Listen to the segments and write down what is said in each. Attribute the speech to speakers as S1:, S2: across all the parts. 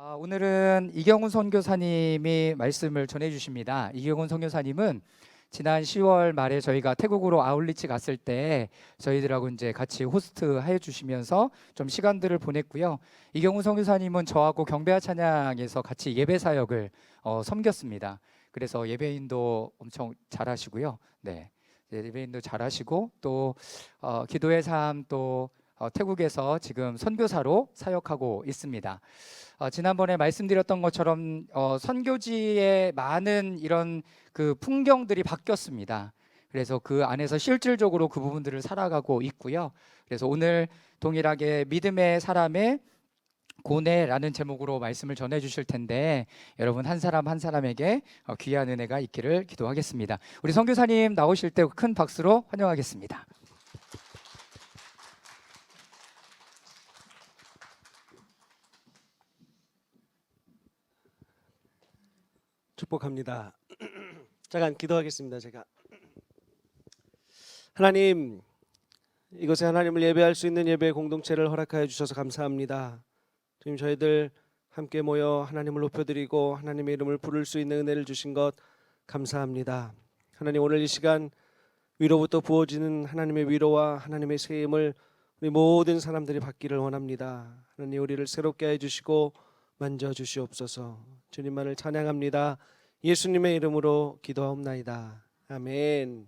S1: 오늘은 이경훈 선교사님이 말씀을 전해 주십니다. 이경훈 선교사님은 지난 10월 말에 저희가 태국으로 아울리치 갔을 때 저희들하고 이제 같이 호스트 해 주시면서 좀 시간들을 보냈고요. 이경훈 선교사님은 저하고 경배와 찬양에서 같이 예배 사역을 섬겼습니다. 그래서 예배인도 엄청 잘하시고요. 네, 예배인도 잘하시고 또 기도의 삶 또 태국에서 지금 선교사로 사역하고 있습니다. 지난번에 말씀드렸던 것처럼 선교지의 많은 이런 그 풍경들이 바뀌었습니다. 그래서 그 안에서 실질적으로 그 부분들을 살아가고 있고요. 그래서 오늘 동일하게 믿음의 사람의 고뇌라는 제목으로 말씀을 전해 주실 텐데 여러분 한 사람 한 사람에게 귀한 은혜가 있기를 기도하겠습니다. 우리 선교사님 나오실 때 큰 박수로 환영하겠습니다.
S2: 축복합니다. 잠깐 기도하겠습니다. 제가 하나님, 이곳에 하나님을 예배할 수 있는 예배 공동체를 허락하여 주셔서 감사합니다. 주님, 저희들 함께 모여 하나님을 높여드리고 하나님의 이름을 부를 수 있는 은혜를 주신 것 감사합니다. 하나님, 오늘 이 시간 위로부터 부어지는 하나님의 위로와 하나님의 세임을 우리 모든 사람들이 받기를 원합니다. 하나님, 우리를 새롭게 해주시고 만져주시옵소서. 주님만을 찬양합니다. 예수님의 이름으로 기도하옵나이다. 아멘.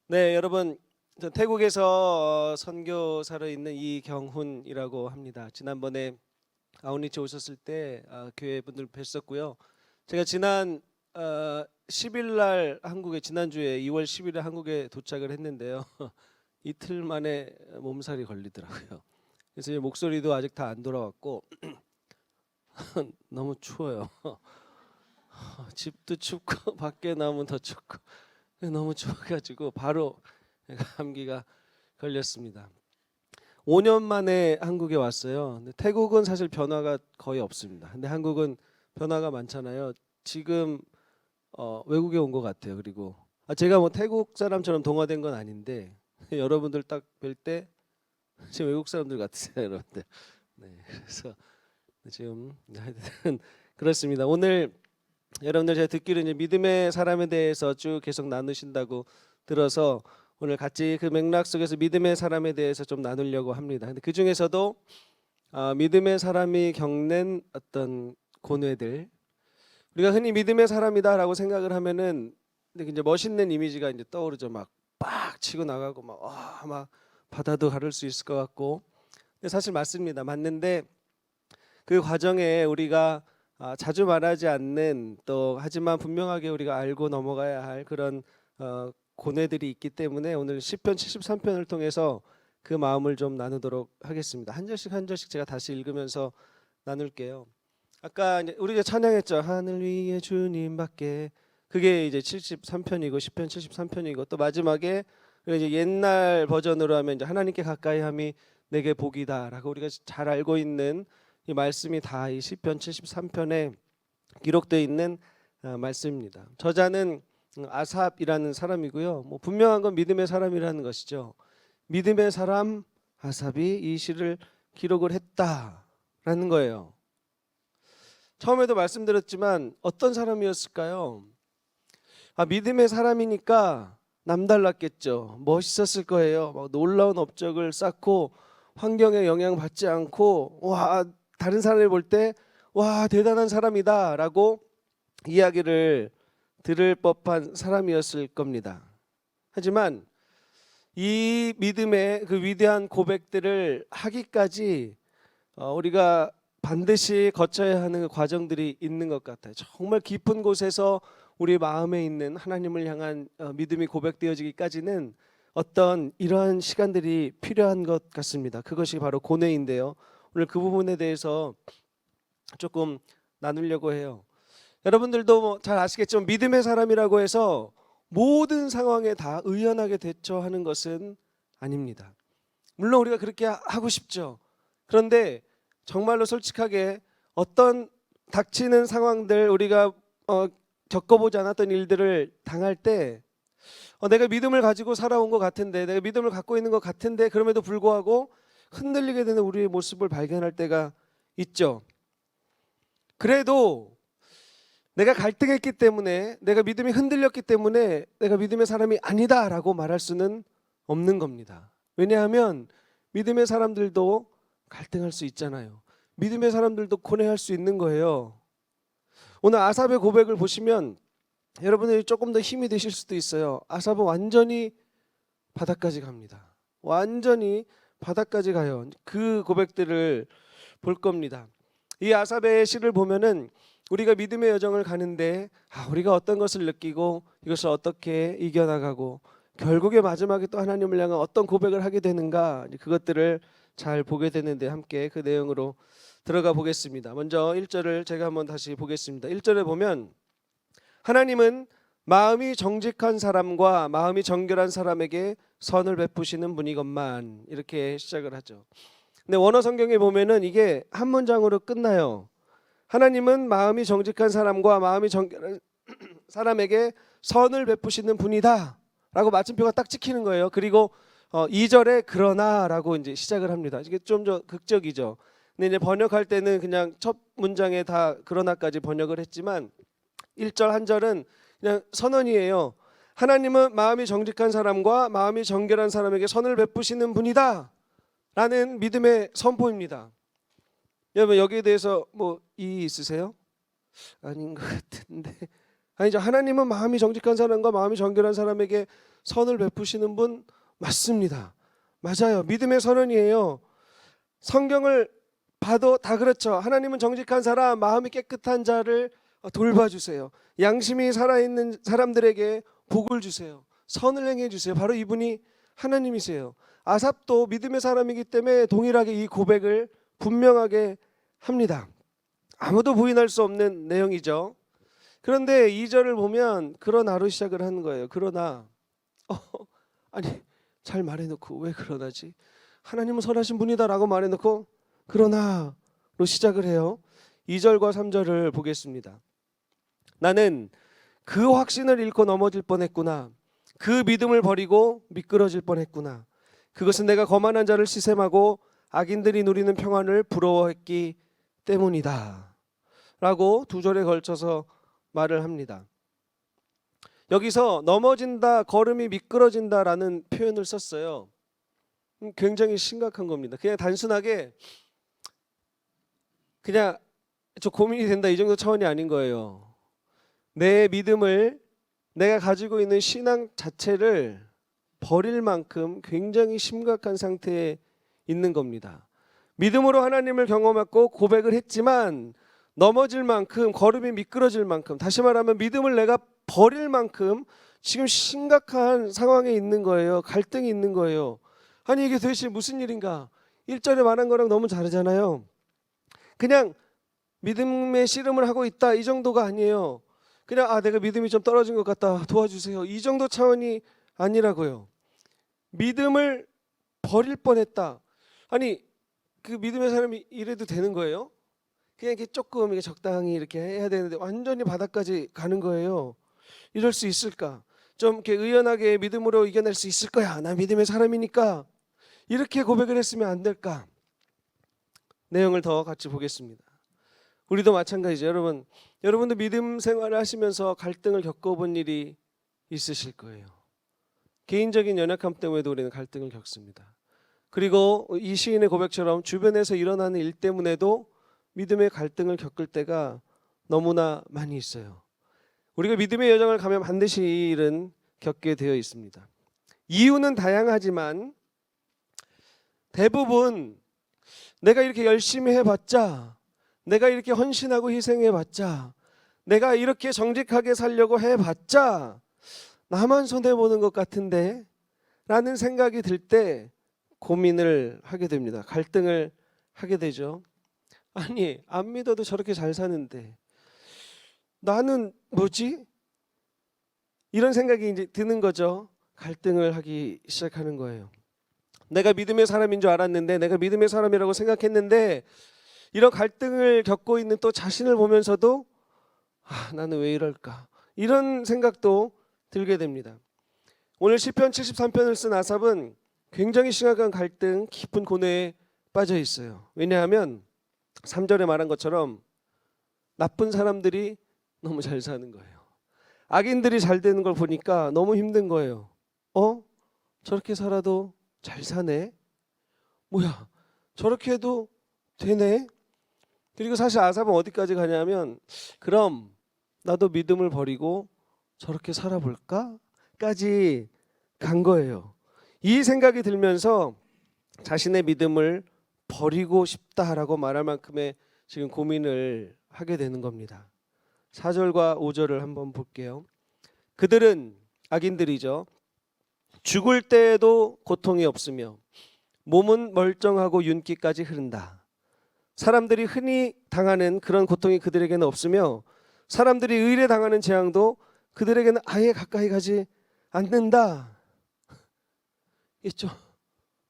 S2: 네, 여러분, 저 태국에서 선교사로 있는 이경훈이라고 합니다. 지난번에 아웃리치 오셨을 때 교회 분들 뵀었고요. 제가 지난 10일 날 한국에, 지난주에 2월 10일에 한국에 도착을 했는데요. 이틀 만에 몸살이 걸리더라고요. 그래서 목소리도 아직 다 안 돌아왔고 너무 추워요. 집도 춥고 밖에 나오면 더 춥고 너무 추워가지고 바로 감기가 걸렸습니다. 5년 만에 한국에 왔어요. 근데 태국은 사실 변화가 거의 없습니다. 근데 한국은 변화가 많잖아요. 지금 외국에 온 것 같아요. 그리고 제가 뭐 태국 사람처럼 동화된 건 아닌데 여러분들 딱 뵐 때 지금 외국 사람들 같으세요, 여러분들. 네, 그래서 지금 하여튼 그렇습니다. 오늘 여러분들 제가 듣기로 이제 믿음의 사람에 대해서 쭉 계속 나누신다고 들어서 오늘 같이 그 맥락 속에서 믿음의 사람에 대해서 좀 나누려고 합니다. 근데 그 중에서도 믿음의 사람이 겪는 어떤 고뇌들, 우리가 흔히 믿음의 사람이다라고 생각을 하면은 이제 멋있는 이미지가 이제 떠오르죠. 막 빡 치고 나가고 막 바다도 가를 수 있을 것 같고, 근데 사실 맞습니다. 맞는데 그 과정에 우리가 자주 말하지 않는, 또 하지만 분명하게 우리가 알고 넘어가야 할 그런 고뇌들이 있기 때문에 오늘 시편 73편을 통해서 그 마음을 좀 나누도록 하겠습니다. 한 절씩 한 절씩 제가 다시 읽으면서 나눌게요. 아까 우리가 찬양했죠. 하늘 위에 주님밖에. 그게 이제 73편이고 시편 73편이고, 또 마지막에 이제 옛날 버전으로 하면 이제 하나님께 가까이함이 내게 복이다라고 우리가 잘 알고 있는 이 말씀이 다 이 시편 73편에 기록되어 있는 말씀입니다. 저자는 아삽이라는 사람이고요. 뭐 분명한 건 믿음의 사람이라는 것이죠. 믿음의 사람 아삽이 이 시를 기록을 했다라는 거예요. 처음에도 말씀드렸지만 어떤 사람이었을까요? 믿음의 사람이니까 남달랐겠죠. 멋있었을 거예요. 막 놀라운 업적을 쌓고 환경에 영향받지 않고 다른 사람을 볼 때 대단한 사람이다라고 이야기를 들을 법한 사람이었을 겁니다. 하지만 이 믿음의 그 위대한 고백들을 하기까지 우리가 반드시 거쳐야 하는 그 과정들이 있는 것 같아요. 정말 깊은 곳에서 우리 마음에 있는 하나님을 향한 믿음이 고백되어지기까지는 어떤 이러한 시간들이 필요한 것 같습니다. 그것이 바로 고뇌인데요. 오늘 그 부분에 대해서 조금 나누려고 해요. 여러분들도 잘 아시겠지만 믿음의 사람이라고 해서 모든 상황에 다 의연하게 대처하는 것은 아닙니다. 물론 우리가 그렇게 하고 싶죠. 그런데 정말로 솔직하게 어떤 닥치는 상황들, 우리가 겪어보지 않았던 일들을 당할 때 내가 믿음을 가지고 살아온 것 같은데, 내가 믿음을 갖고 있는 것 같은데, 그럼에도 불구하고 흔들리게 되는 우리의 모습을 발견할 때가 있죠. 그래도 내가 갈등했기 때문에, 내가 믿음이 흔들렸기 때문에 내가 믿음의 사람이 아니다라고 말할 수는 없는 겁니다. 왜냐하면 믿음의 사람들도 갈등할 수 있잖아요. 믿음의 사람들도 고뇌할 수 있는 거예요. 오늘 아삽의 고백을 보시면 여러분들이 조금 더 힘이 되실 수도 있어요. 아삽은 완전히 바닥까지 갑니다. 완전히 바닥까지 가요. 그 고백들을 볼 겁니다. 이 아삽의 시를 보면은 우리가 믿음의 여정을 가는데 우리가 어떤 것을 느끼고 이것을 어떻게 이겨나가고 결국에 마지막에 또 하나님을 향한 어떤 고백을 하게 되는가, 그것들을 잘 보게 되는데 함께 그 내용으로 들어가 보겠습니다. 먼저 1절을 제가 한번 다시 보겠습니다. 1절에 보면 하나님은 마음이 정직한 사람과 마음이 정결한 사람에게 선을 베푸시는 분이건만, 이렇게 시작을 하죠. 근데 원어 성경에 보면은 이게 한 문장으로 끝나요. 하나님은 마음이 정직한 사람과 마음이 정결한 사람에게 선을 베푸시는 분이다 라고 마침표가 딱 찍히는 거예요. 그리고 2절에 그러나라고 이제 시작을 합니다. 이게 좀 더 극적이죠. 근데 이제 번역할 때는 그냥 첫 문장에 다 그러나까지 번역을 했지만 1절 한 절은 그냥 선언이에요. 하나님은 마음이 정직한 사람과 마음이 정결한 사람에게 선을 베푸시는 분이다 라는 믿음의 선포입니다. 여러분 여기에 대해서 뭐 이의 있으세요? 아닌 것 같은데. 아니죠. 하나님은 마음이 정직한 사람과 마음이 정결한 사람에게 선을 베푸시는 분 맞습니다. 맞아요. 믿음의 선언이에요. 성경을 봐도 다 그렇죠. 하나님은 정직한 사람, 마음이 깨끗한 자를 돌봐주세요. 양심이 살아있는 사람들에게 복을 주세요. 선을 행해 주세요. 바로 이분이 하나님이세요. 아삽도 믿음의 사람이기 때문에 동일하게 이 고백을 분명하게 합니다. 아무도 부인할 수 없는 내용이죠. 그런데 2절을 보면 그러나로 시작을 하는 거예요. 그러나 아니 잘 말해놓고 왜 그러나지? 하나님은 선하신 분이다라고 말해놓고 그러나로 시작을 해요. 2절과 3절을 보겠습니다. 나는 그 확신을 잃고 넘어질 뻔했구나. 그 믿음을 버리고 미끄러질 뻔했구나. 그것은 내가 거만한 자를 시샘하고 악인들이 누리는 평안을 부러워했기 때문이다 라고 2절에 걸쳐서 말을 합니다. 여기서 넘어진다, 걸음이 미끄러진다라는 표현을 썼어요. 굉장히 심각한 겁니다. 그냥 단순하게 그냥 저 고민이 된다 이 정도 차원이 아닌 거예요. 내 믿음을, 내가 가지고 있는 신앙 자체를 버릴 만큼 굉장히 심각한 상태에 있는 겁니다. 믿음으로 하나님을 경험했고 고백을 했지만 넘어질 만큼, 걸음이 미끄러질 만큼, 다시 말하면 믿음을 내가 버릴 만큼 지금 심각한 상황에 있는 거예요. 갈등이 있는 거예요. 아니 이게 도대체 무슨 일인가? 1절에 말한 거랑 너무 다르잖아요. 그냥 믿음의 씨름을 하고 있다 이 정도가 아니에요. 그냥 내가 믿음이 좀 떨어진 것 같다, 도와주세요, 이 정도 차원이 아니라고요. 믿음을 버릴 뻔했다. 아니 그 믿음의 사람이 이래도 되는 거예요? 그냥 이렇게 조금 이렇게 적당히 이렇게 해야 되는데 완전히 바닥까지 가는 거예요. 이럴 수 있을까? 좀 이렇게 의연하게 믿음으로 이겨낼 수 있을 거야. 나 믿음의 사람이니까. 이렇게 고백을 했으면 안 될까? 내용을 더 같이 보겠습니다. 우리도 마찬가지죠. 여러분도 믿음 생활을 하시면서 갈등을 겪어본 일이 있으실 거예요. 개인적인 연약함 때문에도 우리는 갈등을 겪습니다. 그리고 이 시인의 고백처럼 주변에서 일어나는 일 때문에도 믿음의 갈등을 겪을 때가 너무나 많이 있어요. 우리가 믿음의 여정을 가면 반드시 이 일은 겪게 되어 있습니다. 이유는 다양하지만 대부분 내가 이렇게 열심히 해봤자, 내가 이렇게 헌신하고 희생해봤자, 내가 이렇게 정직하게 살려고 해봤자 나만 손해보는 것 같은데 라는 생각이 들 때 고민을 하게 됩니다. 갈등을 하게 되죠. 아니 안 믿어도 저렇게 잘 사는데 나는 뭐지? 이런 생각이 이제 드는 거죠. 갈등을 하기 시작하는 거예요. 내가 믿음의 사람인 줄 알았는데, 내가 믿음의 사람이라고 생각했는데, 이런 갈등을 겪고 있는 또 자신을 보면서도 나는 왜 이럴까? 이런 생각도 들게 됩니다. 오늘 시편 73편을 쓴 아삽은 굉장히 심각한 갈등, 깊은 고뇌에 빠져 있어요. 왜냐하면 3절에 말한 것처럼 나쁜 사람들이 너무 잘 사는 거예요. 악인들이 잘 되는 걸 보니까 너무 힘든 거예요. 저렇게 살아도 잘 사네? 뭐야, 저렇게 해도 되네? 그리고 사실 아삽은 어디까지 가냐면, 그럼 나도 믿음을 버리고 저렇게 살아볼까? 까지 간 거예요. 이 생각이 들면서 자신의 믿음을 버리고 싶다라고 말할 만큼의 지금 고민을 하게 되는 겁니다. 4절과 5절을 한번 볼게요. 그들은, 악인들이죠, 죽을 때에도 고통이 없으며 몸은 멀쩡하고 윤기까지 흐른다. 사람들이 흔히 당하는 그런 고통이 그들에게는 없으며 사람들이 의례 당하는 재앙도 그들에게는 아예 가까이 가지 않는다. 이게 좀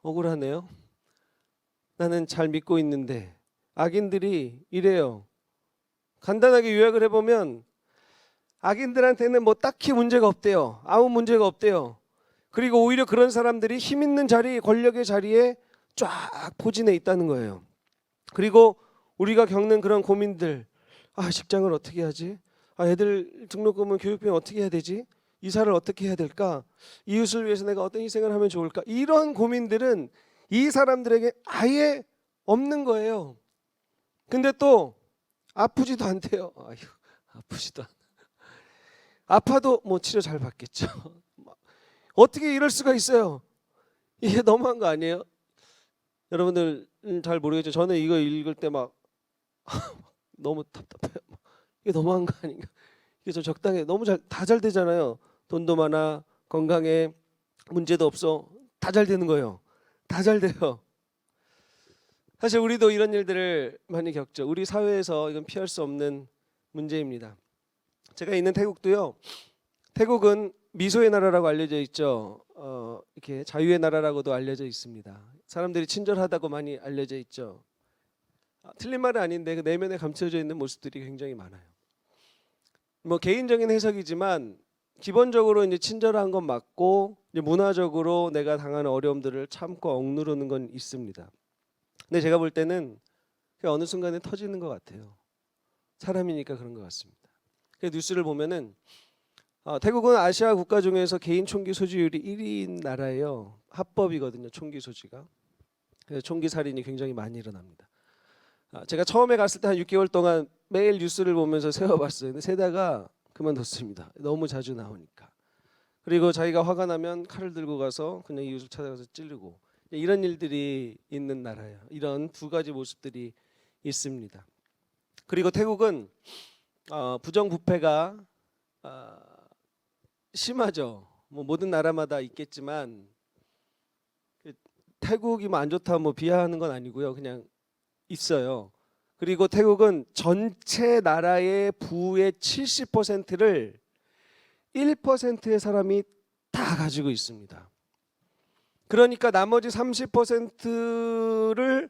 S2: 억울하네요. 나는 잘 믿고 있는데 악인들이 이래요. 간단하게 요약을 해보면 악인들한테는 뭐 딱히 문제가 없대요. 아무 문제가 없대요. 그리고 오히려 그런 사람들이 힘 있는 자리, 권력의 자리에 쫙 포진해 있다는 거예요. 그리고 우리가 겪는 그런 고민들, 직장을 어떻게 하지? 애들 등록금은 교육비는 어떻게 해야 되지? 이사를 어떻게 해야 될까? 이웃을 위해서 내가 어떤 희생을 하면 좋을까? 이런 고민들은 이 사람들에게 아예 없는 거예요. 근데 또 아프지도 않대요. 아프지도 않아. 아파도 뭐 치료 잘 받겠죠. 어떻게 이럴 수가 있어요? 이게 너무한 거 아니에요? 여러분들 잘 모르겠죠. 저는 이거 읽을 때 막 너무 답답해요. 이게 너무한 거 아닌가? 이게 좀 적당해. 너무 다 잘 되잖아요. 돈도 많아, 건강에 문제도 없어, 다 잘 되는 거예요. 다 잘 돼요. 사실 우리도 이런 일들을 많이 겪죠. 우리 사회에서 이건 피할 수 없는 문제입니다. 제가 있는 태국도요. 태국은 미소의 나라라고 알려져 있죠. 이렇게 자유의 나라라고도 알려져 있습니다. 사람들이 친절하다고 많이 알려져 있죠. 틀린 말은 아닌데 그 내면에 감춰져 있는 모습들이 굉장히 많아요. 뭐 개인적인 해석이지만 기본적으로 이제 친절한 건 맞고 이제 문화적으로 내가 당하는 어려움들을 참고 억누르는 건 있습니다. 근데 제가 볼 때는 어느 순간에 터지는 것 같아요. 사람이니까 그런 것 같습니다. 뉴스를 보면은 태국은 아시아 국가 중에서 개인 총기 소지율이 1위인 나라예요. 합법이거든요, 총기 소지가. 그래서 총기 살인이 굉장히 많이 일어납니다. 제가 처음에 갔을 때 한 6개월 동안 매일 뉴스를 보면서 세워봤어요. 근데 세다가 그만뒀습니다. 너무 자주 나오니까. 그리고 자기가 화가 나면 칼을 들고 가서 그냥 이웃을 찾아가서 찌르고, 이런 일들이 있는 나라예요. 이런 두 가지 모습들이 있습니다. 그리고 태국은 부정부패가 심하죠. 뭐 모든 나라마다 있겠지만 태국이 뭐 안 좋다 뭐 비하하는 건 아니고요. 그냥 있어요. 그리고 태국은 전체 나라의 부의 70%를 1%의 사람이 다 가지고 있습니다. 그러니까 나머지 30%를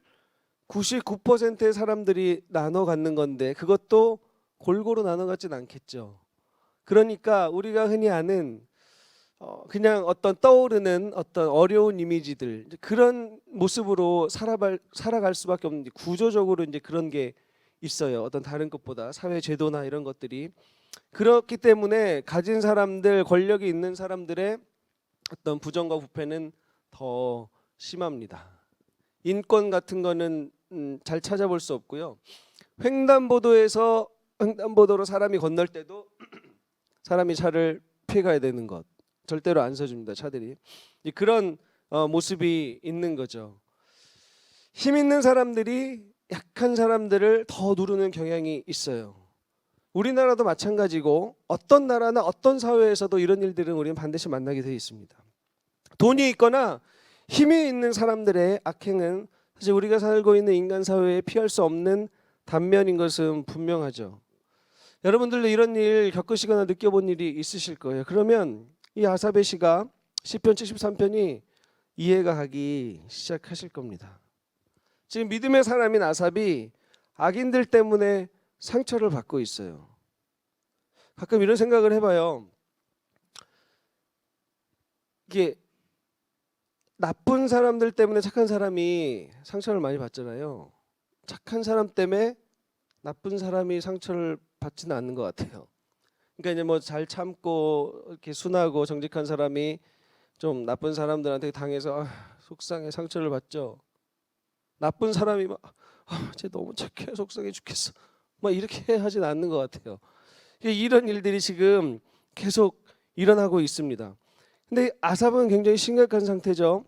S2: 99%의 사람들이 나눠 갖는 건데 그것도 골고루 나눠 갖진 않겠죠. 그러니까 우리가 흔히 아는 그냥 어떤 떠오르는 어떤 어려운 이미지들, 그런 모습으로 살아갈 수밖에 없는, 구조적으로 이제 그런 게 있어요. 어떤 다른 것보다 사회 제도나 이런 것들이 그렇기 때문에 가진 사람들, 권력이 있는 사람들의 어떤 부정과 부패는 더 심합니다. 인권 같은 거는 잘 찾아볼 수 없고요. 횡단보도로 사람이 건널 때도 사람이 차를 피해가야 되는 것 절대로 안 서줍니다. 차들이. 그런 모습이 있는 거죠. 힘 있는 사람들이 약한 사람들을 더 누르는 경향이 있어요. 우리나라도 마찬가지고 어떤 나라나 어떤 사회에서도 이런 일들은 우리는 반드시 만나게 되어 있습니다. 돈이 있거나 힘이 있는 사람들의 악행은 사실 우리가 살고 있는 인간 사회에 피할 수 없는 단면인 것은 분명하죠. 여러분들도 이런 일 겪으시거나 느껴본 일이 있으실 거예요. 그러면 이 아삽의 시가 시편 73편이 이해가 가기 시작하실 겁니다. 지금 믿음의 사람인 아삽이 악인들 때문에 상처를 받고 있어요. 가끔 이런 생각을 해봐요. 이게 나쁜 사람들 때문에 착한 사람이 상처를 많이 받잖아요. 착한 사람 때문에 나쁜 사람이 상처를 받지는 않는 것 같아요. 그러니까 이제 뭐 잘 참고 이렇게 순하고 정직한 사람이 좀 나쁜 사람들한테 당해서 속상해 상처를 받죠. 나쁜 사람이 막 쟤 너무 착해 속상해 죽겠어 막 이렇게 하진 않는 것 같아요. 이런 일들이 지금 계속 일어나고 있습니다. 근데 아삽은 굉장히 심각한 상태죠.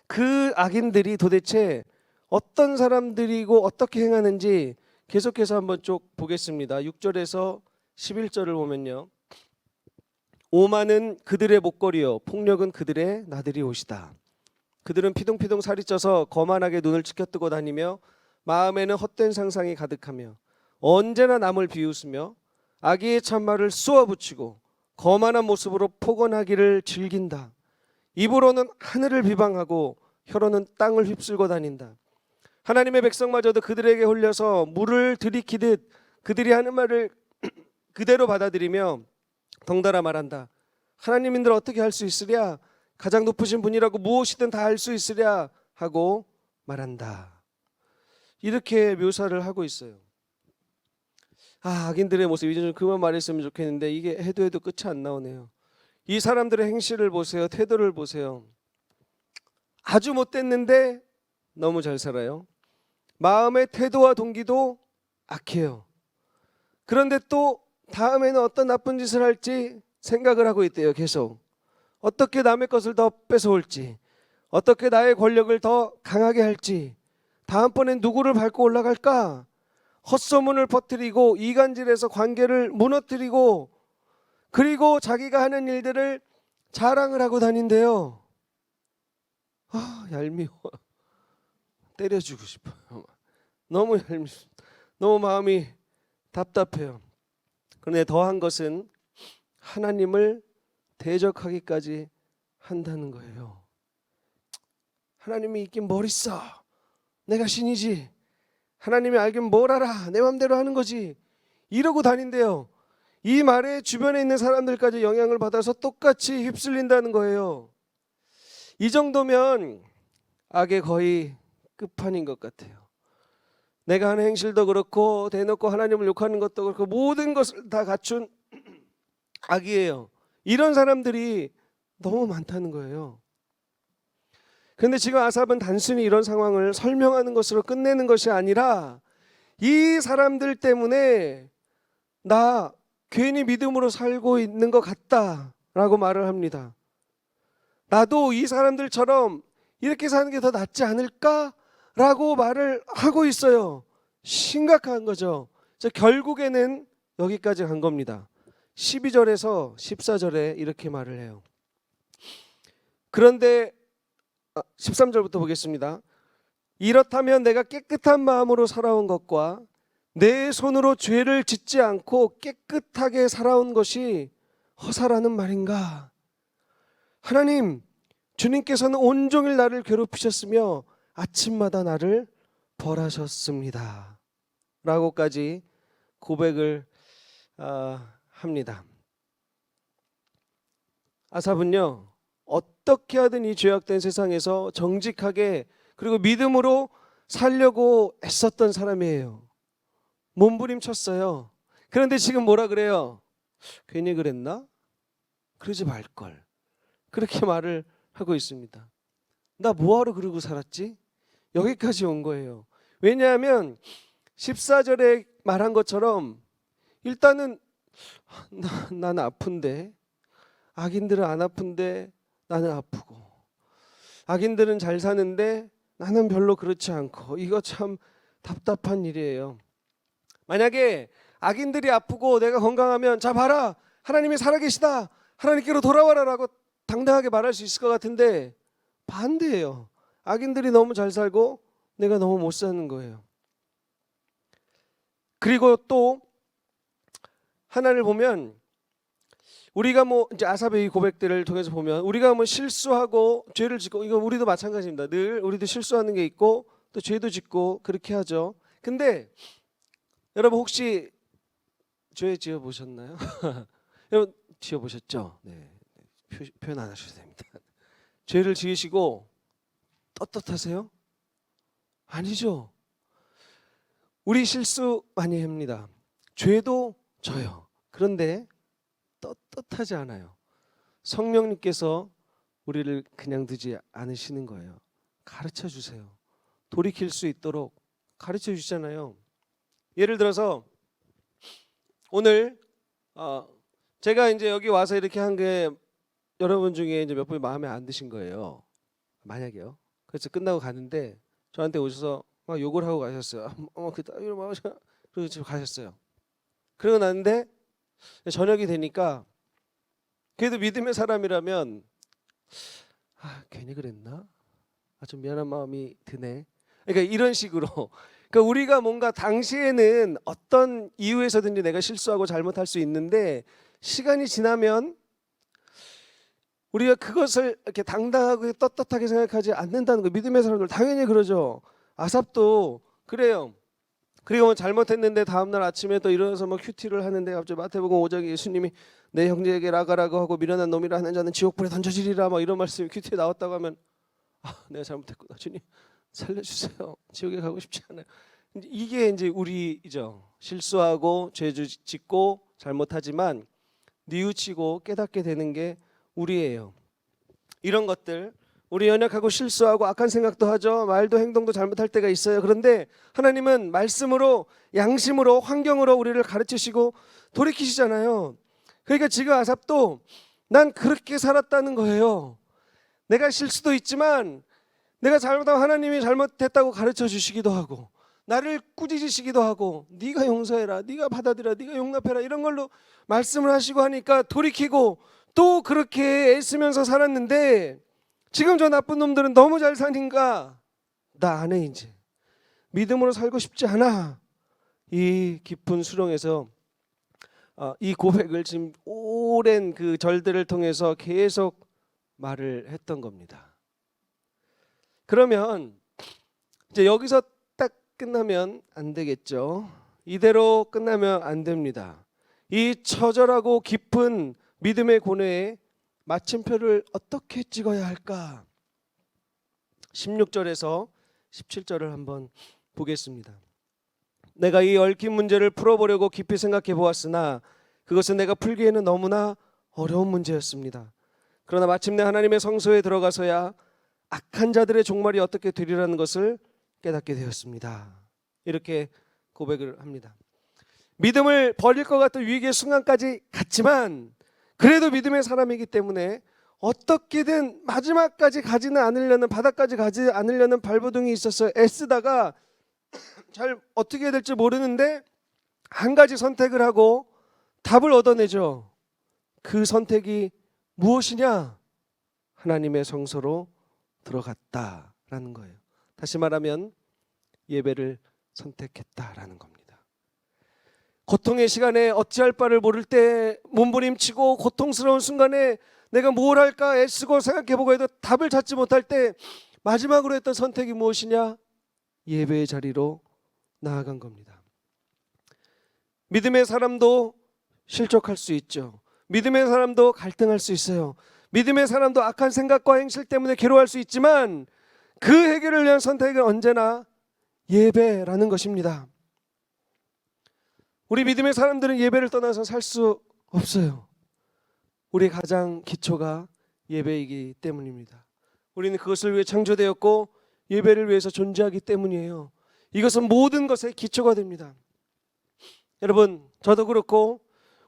S2: 그 악인들이 도대체 어떤 사람들이고 어떻게 행하는지 계속해서 한번 쭉 보겠습니다. 6절에서 11절을 보면요. 오만은 그들의 목걸이요 폭력은 그들의 나들이 옷이다. 그들은 피동피동 살이 쪄서 거만하게 눈을 치켜뜨고 다니며 마음에는 헛된 상상이 가득하며 언제나 남을 비웃으며 악의의 참말을 쏘아붙이고 거만한 모습으로 포건하기를 즐긴다. 입으로는 하늘을 비방하고 혀로는 땅을 휩쓸고 다닌다. 하나님의 백성마저도 그들에게 홀려서 물을 들이키듯 그들이 하는 말을 그대로 받아들이며 덩달아 말한다. 하나님인들 어떻게 할 수 있으랴? 가장 높으신 분이라고 무엇이든 다 할 수 있으랴 하고 말한다. 이렇게 묘사를 하고 있어요. 악인들의 모습 이제 좀 그만 말했으면 좋겠는데 이게 해도 끝이 안 나오네요. 이 사람들의 행실을 보세요. 태도를 보세요. 아주 못됐는데 너무 잘 살아요. 마음의 태도와 동기도 악해요. 그런데 또 다음에는 어떤 나쁜 짓을 할지 생각을 하고 있대요. 계속 어떻게 남의 것을 더 뺏어올지, 어떻게 나의 권력을 더 강하게 할지, 다음번엔 누구를 밟고 올라갈까, 헛소문을 퍼뜨리고 이간질해서 관계를 무너뜨리고 그리고 자기가 하는 일들을 자랑을 하고 다닌대요. 얄미워. 때려주고 싶어요. 너무 얄미워. 너무 마음이 답답해요. 그런데 더한 것은 하나님을 대적하기까지 한다는 거예요. 하나님이 있긴 뭘 있어. 내가 신이지. 하나님이 알긴 뭘 알아. 내 맘대로 하는 거지. 이러고 다닌대요. 이 말에 주변에 있는 사람들까지 영향을 받아서 똑같이 휩쓸린다는 거예요. 이 정도면 악의 거의 끝판인 것 같아요. 내가 하는 행실도 그렇고 대놓고 하나님을 욕하는 것도 그렇고 모든 것을 다 갖춘 악이에요. 이런 사람들이 너무 많다는 거예요. 그런데 지금 아삽은 단순히 이런 상황을 설명하는 것으로 끝내는 것이 아니라 이 사람들 때문에 나 괜히 믿음으로 살고 있는 것 같다라고 말을 합니다. 나도 이 사람들처럼 이렇게 사는 게 더 낫지 않을까라고 말을 하고 있어요. 심각한 거죠. 결국에는 여기까지 간 겁니다. 12절에서 14절에 이렇게 말을 해요. 그런데 13절부터 보겠습니다. 이렇다면 내가 깨끗한 마음으로 살아온 것과 내 손으로 죄를 짓지 않고 깨끗하게 살아온 것이 허사라는 말인가? 하나님, 주님께서는 온종일 나를 괴롭히셨으며 아침마다 나를 벌하셨습니다. 라고까지 고백을 합니다. 아삽은요, 어떻게 하든 이 죄악된 세상에서 정직하게 그리고 믿음으로 살려고 애썼던 사람이에요. 몸부림쳤어요. 그런데 지금 뭐라 그래요? 괜히 그랬나? 그러지 말걸. 그렇게 말을 하고 있습니다. 나 뭐하러 그러고 살았지? 여기까지 온 거예요. 왜냐하면 14절에 말한 것처럼 일단은 나는 아픈데 악인들은 안 아픈데 나는 아프고 악인들은 잘 사는데 나는 별로 그렇지 않고 이거 참 답답한 일이에요. 만약에 악인들이 아프고 내가 건강하면 자 봐라 하나님이 살아계시다 하나님께로 돌아와라 라고 당당하게 말할 수 있을 것 같은데 반대예요. 악인들이 너무 잘 살고 내가 너무 못 사는 거예요. 그리고 또 하나를 보면 우리가 이제 아삽의 이 고백들을 통해서 보면 우리가 실수하고 죄를 짓고 이거 우리도 마찬가지입니다. 늘 우리도 실수하는 게 있고 또 죄도 짓고 그렇게 하죠. 근데 여러분 혹시 죄 지어 보셨나요? 여러분 지어 보셨죠? 네. 표현 안 하셔도 됩니다. 죄를 지으시고 떳떳하세요? 아니죠. 우리 실수 많이 합니다. 죄도 져요. 그런데 떳떳하지 않아요. 성령님께서 우리를 그냥 두지 않으시는 거예요. 가르쳐 주세요. 돌이킬 수 있도록 가르쳐 주시잖아요. 예를 들어서 오늘 제가 이제 여기 와서 이렇게 한 게 여러분 중에 이제 몇 분이 마음에 안 드신 거예요. 만약에요. 그래서 끝나고 가는데 저한테 오셔서 막 욕을 하고 가셨어요. 그리고 집에 가셨어요. 그러고 났는데 저녁이 되니까 그래도 믿음의 사람이라면 괜히 그랬나? 좀 미안한 마음이 드네. 그러니까 이런 식으로 그러니까 우리가 뭔가 당시에는 어떤 이유에서든지 내가 실수하고 잘못할 수 있는데 시간이 지나면 우리가 그것을 이렇게 당당하고 떳떳하게 생각하지 않는다는 거. 믿음의 사람들 당연히 그러죠. 아삽도 그래요. 그리고 잘못했는데 다음날 아침에 또 일어나서 막 큐티를 하는데 갑자기 마태복음 5장에 예수님이 내 형제에게 라가라고 하고 미련한 놈이라 하는 자는 지옥불에 던져지리라 막 이런 말씀이 큐티에 나왔다고 하면 내가 잘못했구나. 주님 살려주세요. 지옥에 가고 싶지 않아요. 이게 이제 우리죠. 실수하고 죄 짓고 잘못하지만 뉘우치고 깨닫게 되는 게 우리예요. 이런 것들 우리 연약하고 실수하고 악한 생각도 하죠. 말도 행동도 잘못할 때가 있어요. 그런데 하나님은 말씀으로 양심으로 환경으로 우리를 가르치시고 돌이키시잖아요. 그러니까 지금 아삽도 난 그렇게 살았다는 거예요. 내가 실수도 있지만 내가 잘못하면 하나님이 잘못했다고 가르쳐 주시기도 하고 나를 꾸짖으시기도 하고 네가 용서해라, 네가 받아들여, 네가 용납해라 이런 걸로 말씀을 하시고 하니까 돌이키고 또 그렇게 애쓰면서 살았는데 지금 저 나쁜 놈들은 너무 잘 사니까 나 안 해 이제 믿음으로 살고 싶지 않아. 이 깊은 수렁에서 이 고백을 지금 오랜 그 절들을 통해서 계속 말을 했던 겁니다. 그러면 이제 여기서 딱 끝나면 안 되겠죠. 이대로 끝나면 안 됩니다. 이 처절하고 깊은 믿음의 고뇌에 마침표를 어떻게 찍어야 할까? 16절에서 17절을 한번 보겠습니다. 내가 이 얽힌 문제를 풀어보려고 깊이 생각해 보았으나 그것은 내가 풀기에는 너무나 어려운 문제였습니다. 그러나 마침내 하나님의 성소에 들어가서야 악한 자들의 종말이 어떻게 되리라는 것을 깨닫게 되었습니다. 이렇게 고백을 합니다. 믿음을 버릴 것 같은 위기의 순간까지 갔지만 그래도 믿음의 사람이기 때문에 어떻게든 마지막까지 가지는 않으려는 바닥까지 가지 않으려는 발버둥이 있었어요. 애쓰다가 잘 어떻게 해야 될지 모르는데 한 가지 선택을 하고 답을 얻어내죠. 그 선택이 무엇이냐? 하나님의 성소로 들어갔다라는 거예요. 다시 말하면 예배를 선택했다라는 겁니다. 고통의 시간에 어찌할 바를 모를 때 몸부림치고 고통스러운 순간에 내가 뭘 할까 애쓰고 생각해보고 해도 답을 찾지 못할 때 마지막으로 했던 선택이 무엇이냐? 예배의 자리로 나아간 겁니다. 믿음의 사람도 실족할 수 있죠. 믿음의 사람도 갈등할 수 있어요. 믿음의 사람도 악한 생각과 행실 때문에 괴로워할 수 있지만 그 해결을 위한 선택은 언제나 예배라는 것입니다. 우리 믿음의 사람들은 예배를 떠나서 살 수 없어요. 우리 가장 기초가 예배이기 때문입니다. 우리는 그것을 위해 창조되었고 예배를 위해서 존재하기 때문이에요. 이것은 모든 것의 기초가 됩니다. 여러분, 저도 그렇고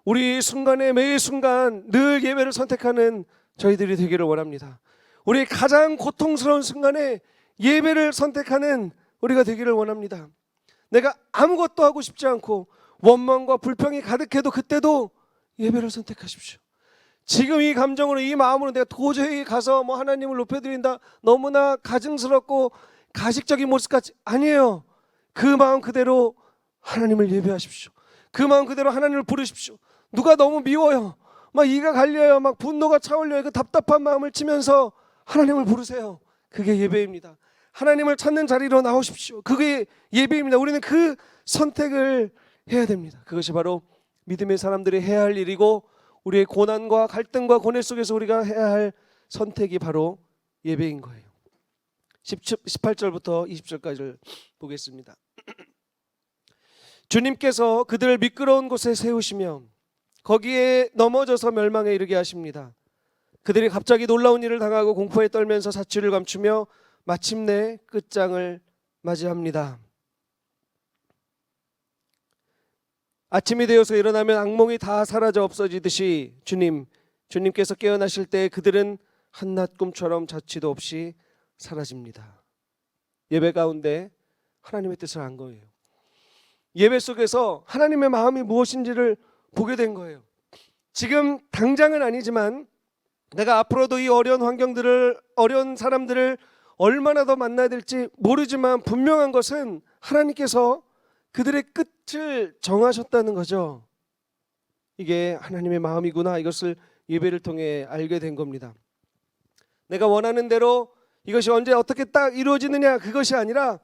S2: 우리 순간에 매 순간 늘 예배를 선택하는 저희들이 되기를 원합니다. 우리 가장 고통스러운 순간에 예배를 선택하는 우리가 되기를 원합니다. 내가 아무것도 하고 싶지 않고 원망과 불평이 가득해도 그때도 예배를 선택하십시오. 지금 이 감정으로 이 마음으로 내가 도저히 가서 하나님을 높여드린다 너무나 가증스럽고 가식적인 모습까지 아니에요. 그 마음 그대로 하나님을 예배하십시오. 그 마음 그대로 하나님을 부르십시오. 누가 너무 미워요. 막 이가 갈려요. 막 분노가 차올려요. 그 답답한 마음을 치면서 하나님을 부르세요. 그게 예배입니다. 하나님을 찾는 자리로 나오십시오. 그게 예배입니다. 우리는 그 선택을 해야 됩니다. 그것이 바로 믿음의 사람들이 해야 할 일이고 우리의 고난과 갈등과 고뇌 속에서 우리가 해야 할 선택이 바로 예배인 거예요. 18절부터 20절까지를 보겠습니다. 주님께서 그들을 미끄러운 곳에 세우시며 거기에 넘어져서 멸망에 이르게 하십니다. 그들이 갑자기 놀라운 일을 당하고 공포에 떨면서 사치를 감추며 마침내 끝장을 맞이합니다. 아침이 되어서 일어나면 악몽이 다 사라져 없어지듯이 주님께서 깨어나실 때 그들은 한낱 꿈처럼 자취도 없이 사라집니다. 예배 가운데 하나님의 뜻을 안 거예요. 예배 속에서 하나님의 마음이 무엇인지를 보게 된 거예요. 지금 당장은 아니지만 내가 앞으로도 이 어려운 사람들을 얼마나 더 만나야 될지 모르지만 분명한 것은 하나님께서 그들의 끝을 정하셨다는 거죠. 이게 하나님의 마음이구나, 이것을 예배를 통해 알게 된 겁니다. 내가 원하는 대로 이것이 언제 어떻게 딱 이루어지느냐, 그것이 아니라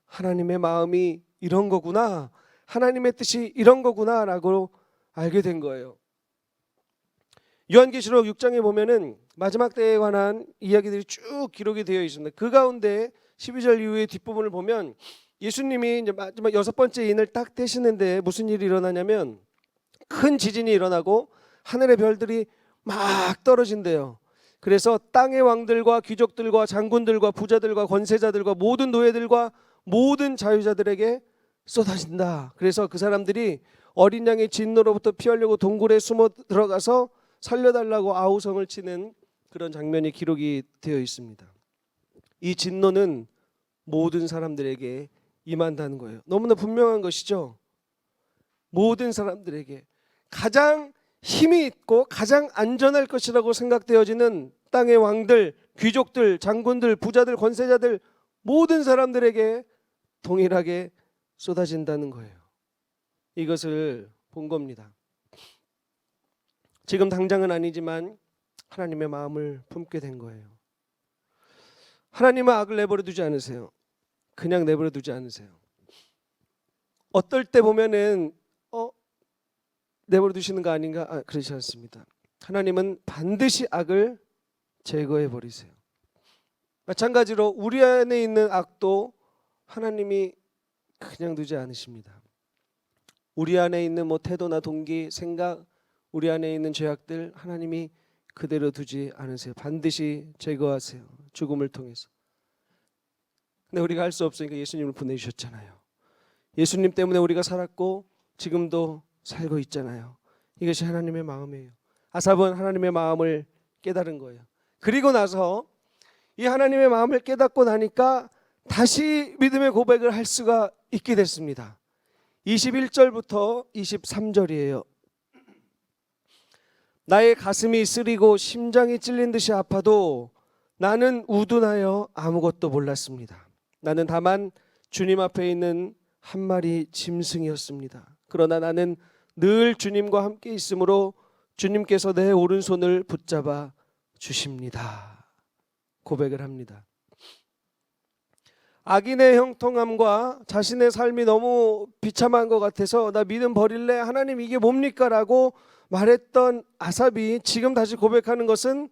S2: 하나님의 마음이 이런 거구나, 하나님의 뜻이 이런 거구나 라고 알게 된 거예요. 요한계시록 6장에 보면은 마지막 때에 관한 이야기들이 쭉 기록이 되어 있습니다. 그 가운데 12절 이후의 뒷부분을 보면 예수님이 이제 마지막 6번째 인을 딱 떼시는데 무슨 일이 일어나냐면 큰 지진이 일어나고 하늘의 별들이 막 떨어진대요. 그래서 땅의 왕들과 귀족들과 장군들과 부자들과 권세자들과 모든 노예들과 모든 자유자들에게 쏟아진다. 그래서 그 사람들이 어린 양의 진노로부터 피하려고 동굴에 숨어 들어가서 살려달라고 아우성을 치는 그런 장면이 기록이 되어 있습니다. 이 진노는 모든 사람들에게 임한다는 거예요. 너무나 분명한 것이죠. 모든 사람들에게 가장 힘이 있고 가장 안전할 것이라고 생각되어지는 땅의 왕들, 귀족들, 장군들, 부자들, 권세자들 모든 사람들에게 동일하게 쏟아진다는 거예요. 이것을 본 겁니다. 지금 당장은 아니지만 하나님의 마음을 품게 된 거예요. 하나님은 악을 내버려 두지 않으세요. 그냥 내버려 두지 않으세요. 어떨 때 보면은 내버려 두시는 거 아닌가? 그렇지 않습니다. 하나님은 반드시 악을 제거해 버리세요. 마찬가지로 우리 안에 있는 악도 하나님이 그냥 두지 않으십니다. 우리 안에 있는 태도나 동기, 생각, 우리 안에 있는 죄악들 하나님이 그대로 두지 않으세요. 반드시 제거하세요. 죽음을 통해서. 근데 우리가 할 수 없으니까 예수님을 보내주셨잖아요. 예수님 때문에 우리가 살았고 지금도 살고 있잖아요. 이것이 하나님의 마음이에요. 아삽은 하나님의 마음을 깨달은 거예요. 그리고 나서 이 하나님의 마음을 깨닫고 나니까 다시 믿음의 고백을 할 수가 있게 됐습니다. 21절부터 23절이에요. 나의 가슴이 쓰리고 심장이 찔린 듯이 아파도 나는 우둔하여 아무것도 몰랐습니다. 나는 다만 주님 앞에 있는 한 마리 짐승이었습니다. 그러나 나는 늘 주님과 함께 있으므로 주님께서 내 오른손을 붙잡아 주십니다. 고백을 합니다. 악인의 형통함과 자신의 삶이 너무 비참한 것 같아서 나 믿음 버릴래? 하나님 이게 뭡니까? 라고 말했던 아삽이 지금 다시 고백하는 것은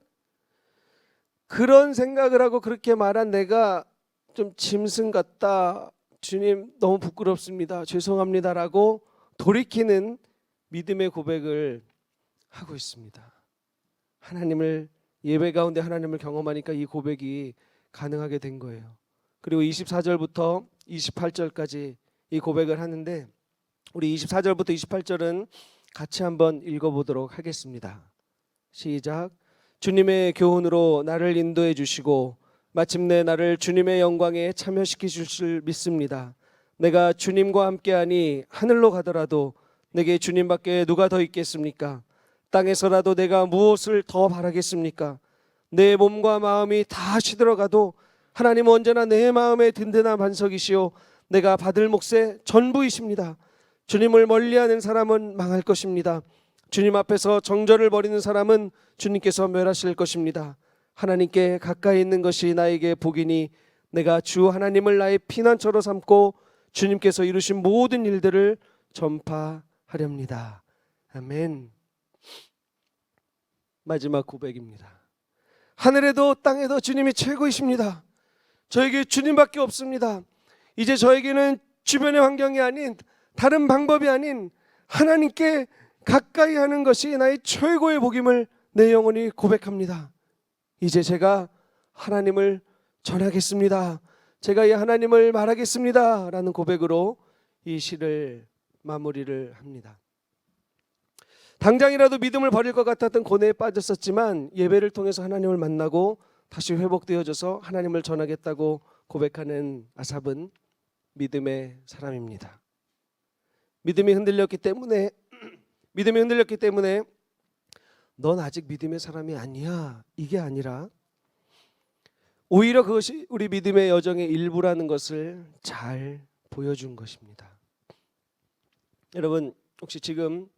S2: 그런 생각을 하고 그렇게 말한 내가 좀 짐승 같다, 주님 너무 부끄럽습니다, 죄송합니다 라고 돌이키는 믿음의 고백을 하고 있습니다. 하나님을 예배 가운데 하나님을 경험하니까 이 고백이 가능하게 된 거예요. 그리고 24절부터 28절까지 이 고백을 하는데 우리 24절부터 28절은 같이 한번 읽어보도록 하겠습니다. 시작. 주님의 교훈으로 나를 인도해 주시고 마침내 나를 주님의 영광에 참여시켜 주실 믿습니다. 내가 주님과 함께하니 하늘로 가더라도 내게 주님밖에 누가 더 있겠습니까? 땅에서라도 내가 무엇을 더 바라겠습니까? 내 몸과 마음이 다 시들어가도 하나님은 언제나 내 마음의 든든한 반석이시오 내가 받을 몫의 전부이십니다. 주님을 멀리하는 사람은 망할 것입니다. 주님 앞에서 정절을 벌이는 사람은 주님께서 멸하실 것입니다. 하나님께 가까이 있는 것이 나에게 복이니 내가 주 하나님을 나의 피난처로 삼고 주님께서 이루신 모든 일들을 전파하렵니다. 아멘. 마지막 고백입니다. 하늘에도 땅에도 주님이 최고이십니다. 저에게 주님밖에 없습니다. 이제 저에게는 주변의 환경이 아닌 다른 방법이 아닌 하나님께 가까이 하는 것이 나의 최고의 복임을 내 영혼이 고백합니다. 이제 제가 하나님을 전하겠습니다. 제가 이 하나님을 말하겠습니다. 라는 고백으로 이 시를 마무리를 합니다. 당장이라도 믿음을 버릴 것 같았던 고뇌에 빠졌었지만 예배를 통해서 하나님을 만나고 다시 회복되어져서 하나님을 전하겠다고 고백하는 아삽은 믿음의 사람입니다. 믿음이 흔들렸기 때문에 넌 아직 믿음의 사람이 아니야, 이게 아니라 오히려 그것이 우리 믿음의 여정의 일부라는 것을 잘 보여준 것입니다. 여러분, 혹시 지금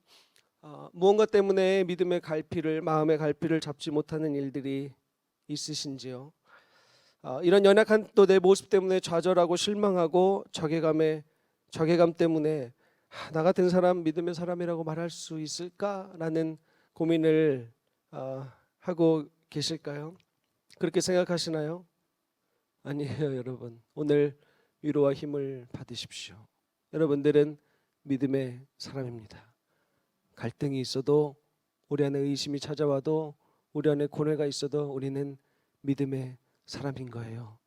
S2: 무언가 때문에 믿음의 갈피를, 마음의 갈피를 잡지 못하는 일들이 있으신지요? 이런 연약한 또 내 모습 때문에 좌절하고 실망하고 자괴감 때문에 나 같은 사람 믿음의 사람이라고 말할 수 있을까라는 고민을 하고 계실까요? 그렇게 생각하시나요? 아니에요, 여러분. 오늘 위로와 힘을 받으십시오. 여러분들은 믿음의 사람입니다. 갈등이 있어도, 우리 안에 의심이 찾아와도, 우리 안에 고뇌가 있어도 우리는 믿음의 사람인 거예요.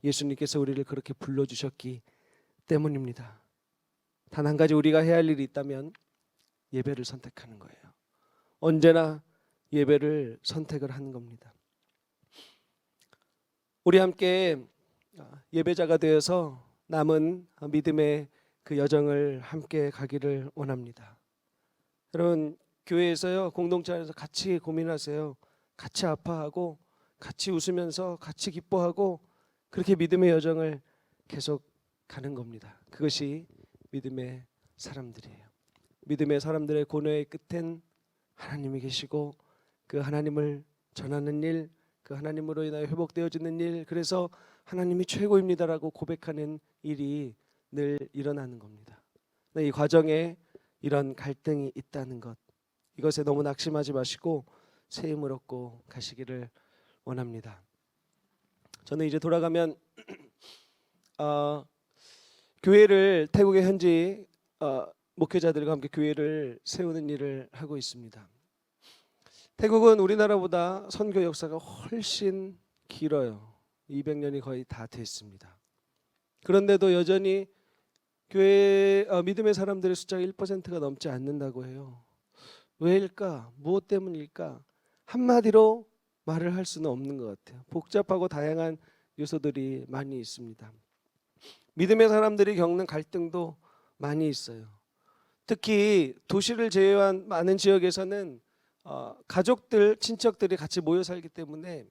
S2: 예수님께서 우리를 그렇게 불러주셨기 때문입니다. 단 한 가지 우리가 해야 할 일이 있다면 예배를 선택하는 거예요. 언제나 예배를 선택을 하는 겁니다. 우리 함께 예배자가 되어서 남은 믿음의 그 여정을 함께 가기를 원합니다. 여러분, 교회에서요, 공동체 안에서 같이 고민하세요. 같이 아파하고 같이 웃으면서 같이 기뻐하고 그렇게 믿음의 여정을 계속 가는 겁니다. 그것이 믿음의 사람들이에요. 믿음의 사람들의 고뇌의 끝엔 하나님이 계시고 그 하나님을 전하는 일, 그 하나님으로 인하여 회복되어지는 일, 그래서 하나님이 최고입니다라고 고백하는 일이 늘 일어나는 겁니다. 이 과정에 이런 갈등이 있다는 것, 이것에 너무 낙심하지 마시고 새 힘을 얻고 가시기를 원합니다. 저는 이제 돌아가면 교회를, 태국의 현지 목회자들과 함께 교회를 세우는 일을 하고 있습니다. 태국은 우리나라보다 선교 역사가 훨씬 길어요. 200년이 거의 다 됐습니다. 그런데도 여전히 교회 믿음의 사람들의 숫자가 1%가 넘지 않는다고 해요. 왜일까? 무엇 때문일까? 한마디로 말을 할 수는 없는 것 같아요. 복잡하고 다양한 요소들이 많이 있습니다. 믿음의 사람들이 겪는 갈등도 많이 있어요. 특히 도시를 제외한 많은 지역에서는 가족들, 친척들이 같이 모여 살기 때문에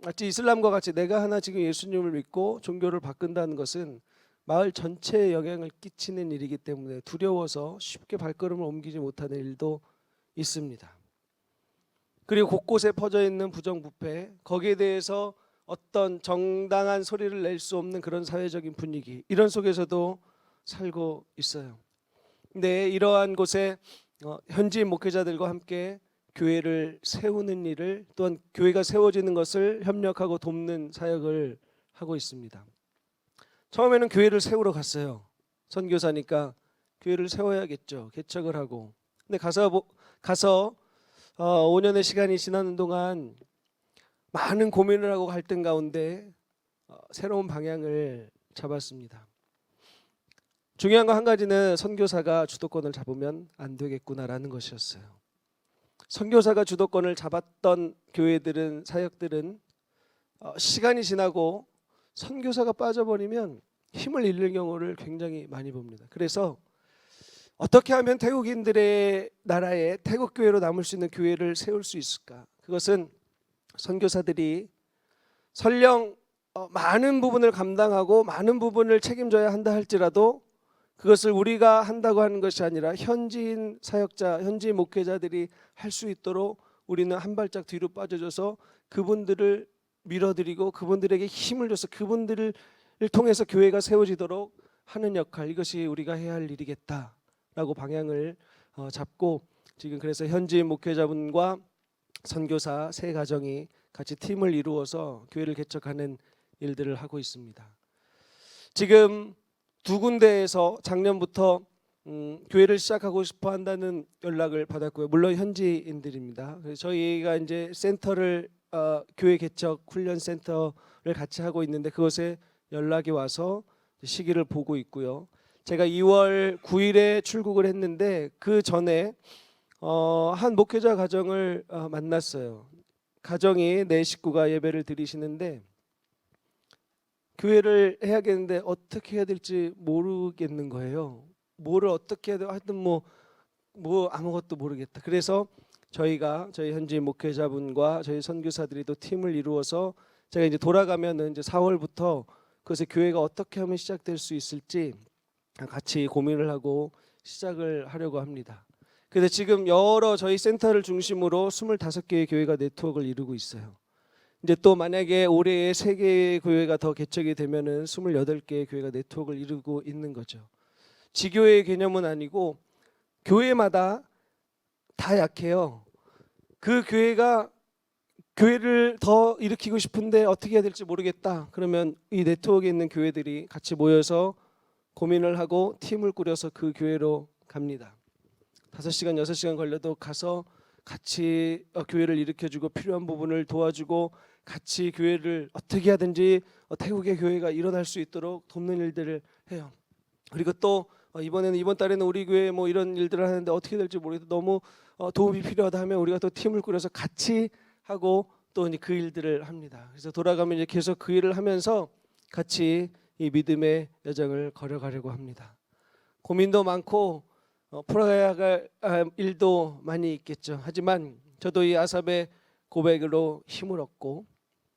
S2: 마치 이슬람과 같이 내가 하나 지금 예수님을 믿고 종교를 바꾼다는 것은 마을 전체에 영향을 끼치는 일이기 때문에 두려워서 쉽게 발걸음을 옮기지 못하는 일도 있습니다. 그리고 곳곳에 퍼져 있는 부정부패, 거기에 대해서 어떤 정당한 소리를 낼 수 없는 그런 사회적인 분위기, 이런 속에서도 살고 있어요. 근데 이러한 곳에 현지 목회자들과 함께 교회를 세우는 일을, 또한 교회가 세워지는 것을 협력하고 돕는 사역을 하고 있습니다. 처음에는 교회를 세우러 갔어요. 선교사니까 교회를 세워야겠죠. 개척을 하고. 근데 가서 5년의 시간이 지나는 동안 많은 고민을 하고 갈등 가운데 새로운 방향을 잡았습니다. 중요한 거 한 가지는 선교사가 주도권을 잡으면 안 되겠구나라는 것이었어요. 선교사가 주도권을 잡았던 교회들은, 사역들은 시간이 지나고 선교사가 빠져버리면 힘을 잃는 경우를 굉장히 많이 봅니다. 그래서 어떻게 하면 태국인들의 나라에 태국 교회로 남을 수 있는 교회를 세울 수 있을까? 그것은 선교사들이 설령 많은 부분을 감당하고 많은 부분을 책임져야 한다 할지라도 그것을 우리가 한다고 하는 것이 아니라 현지인 사역자, 현지 목회자들이 할 수 있도록 우리는 한 발짝 뒤로 빠져줘서 그분들을 밀어드리고 그분들에게 힘을 줘서 그분들을 통해서 교회가 세워지도록 하는 역할, 이것이 우리가 해야 할 일이겠다라고 방향을 잡고 지금 그래서 현지 목회자분과 선교사 세 가정이 같이 팀을 이루어서 교회를 개척하는 일들을 하고 있습니다. 지금 두 군데에서 작년부터 교회를 시작하고 싶어 한다는 연락을 받았고요. 물론 현지인들입니다. 그래서 저희가 이제 센터를 교회 개척 훈련 센터를 같이 하고 있는데 그것에 연락이 와서 시기를 보고 있고요. 제가 2월 9일에 출국을 했는데 그 전에 한 목회자 가정을 만났어요. 가정이 내 식구가 예배를 드리시는데 교회를 해야겠는데 어떻게 해야 될지 모르겠는 거예요. 뭐를 어떻게 해야 돼? 하여튼 뭐 아무것도 모르겠다. 그래서 저희 현지 목회자분과 저희 선교사들이 또 팀을 이루어서 제가 이제 돌아가면은 이제 4월부터 그것에 교회가 어떻게 하면 시작될 수 있을지 같이 고민을 하고 시작을 하려고 합니다. 그래서 지금 여러 저희 센터를 중심으로 25개의 교회가 네트워크를 이루고 있어요. 이제 또 만약에 올해에 3개의 교회가 더 개척이 되면은 28개의 교회가 네트워크를 이루고 있는 거죠. 지교회의 개념은 아니고 교회마다 다 약해요. 그 교회를 더 일으키고 싶은데 어떻게 해야 될지 모르겠다. 그러면 이 네트워크에 있는 교회들이 같이 모여서 고민을 하고 팀을 꾸려서 그 교회로 갑니다. 5시간, 6시간 걸려도 가서 같이 교회를 일으켜주고 필요한 부분을 도와주고 같이 교회를 어떻게 하든지 태국의 교회가 일어날 수 있도록 돕는 일들을 해요. 그리고 또 이번 달에는 우리 교회 뭐 이런 일들을 하는데 어떻게 될지 모르겠다. 너무 도움이 필요하다 하면 우리가 또 팀을 꾸려서 같이 하고 또 그 일들을 합니다. 그래서 돌아가면 이제 계속 그 일을 하면서 같이 이 믿음의 여정을 걸어가려고 합니다. 고민도 많고 풀어야 할 일도 많이 있겠죠. 하지만 저도 이 아삽의 고백으로 힘을 얻고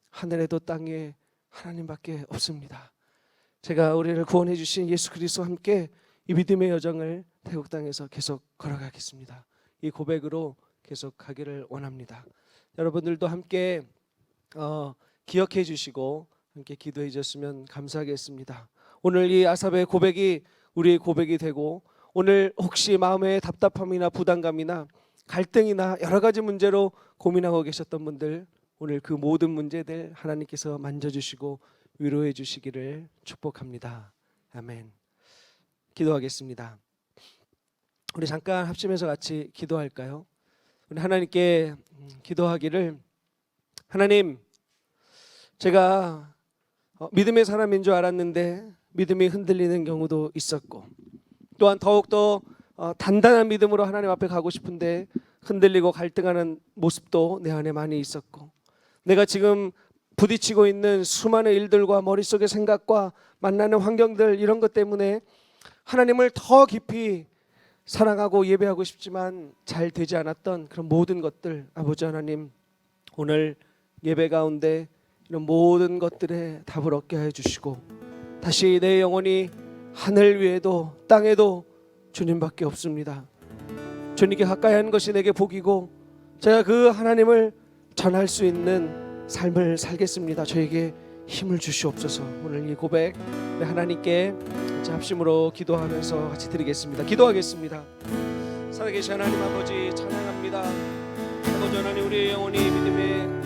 S2: 하늘에도 땅에 하나님밖에 없습니다. 제가 우리를 구원해 주신 예수 그리스도와 함께 이 믿음의 여정을 태국 땅에서 계속 걸어가겠습니다. 이 고백으로 계속 가기를 원합니다. 여러분들도 함께 기억해 주시고 함께 기도해 주셨으면 감사하겠습니다. 오늘 이 아삽의 고백이 우리의 고백이 되고 오늘 혹시 마음에 답답함이나 부담감이나 갈등이나 여러 가지 문제로 고민하고 계셨던 분들 오늘 그 모든 문제들 하나님께서 만져주시고 위로해 주시기를 축복합니다. 아멘. 기도하겠습니다. 우리 잠깐 합심해서 같이 기도할까요? 우리 하나님께 기도하기를 하나님 제가 믿음의 사람인 줄 알았는데 믿음이 흔들리는 경우도 있었고 또한 더욱더 단단한 믿음으로 하나님 앞에 가고 싶은데 흔들리고 갈등하는 모습도 내 안에 많이 있었고 내가 지금 부딪히고 있는 수많은 일들과 머릿속의 생각과 만나는 환경들 이런 것 때문에 하나님을 더 깊이 사랑하고 예배하고 싶지만 잘 되지 않았던 그런 모든 것들 아버지 하나님 오늘 예배 가운데 이런 모든 것들에 답을 얻게 해주시고 다시 내 영혼이 하늘 위에도 땅에도 주님밖에 없습니다. 주님께 가까이 하는 것이 내게 복이고 제가 그 하나님을 전할 수 있는 삶을 살겠습니다. 저에게 힘을 주시옵소서. 오늘 이 고백 하나님께 합심으로 기도하면서 같이 드리겠습니다. 기도하겠습니다. 살아계신 하나님 아버지 찬양합니다. 아버지 하나님 우리의 영혼이 믿음의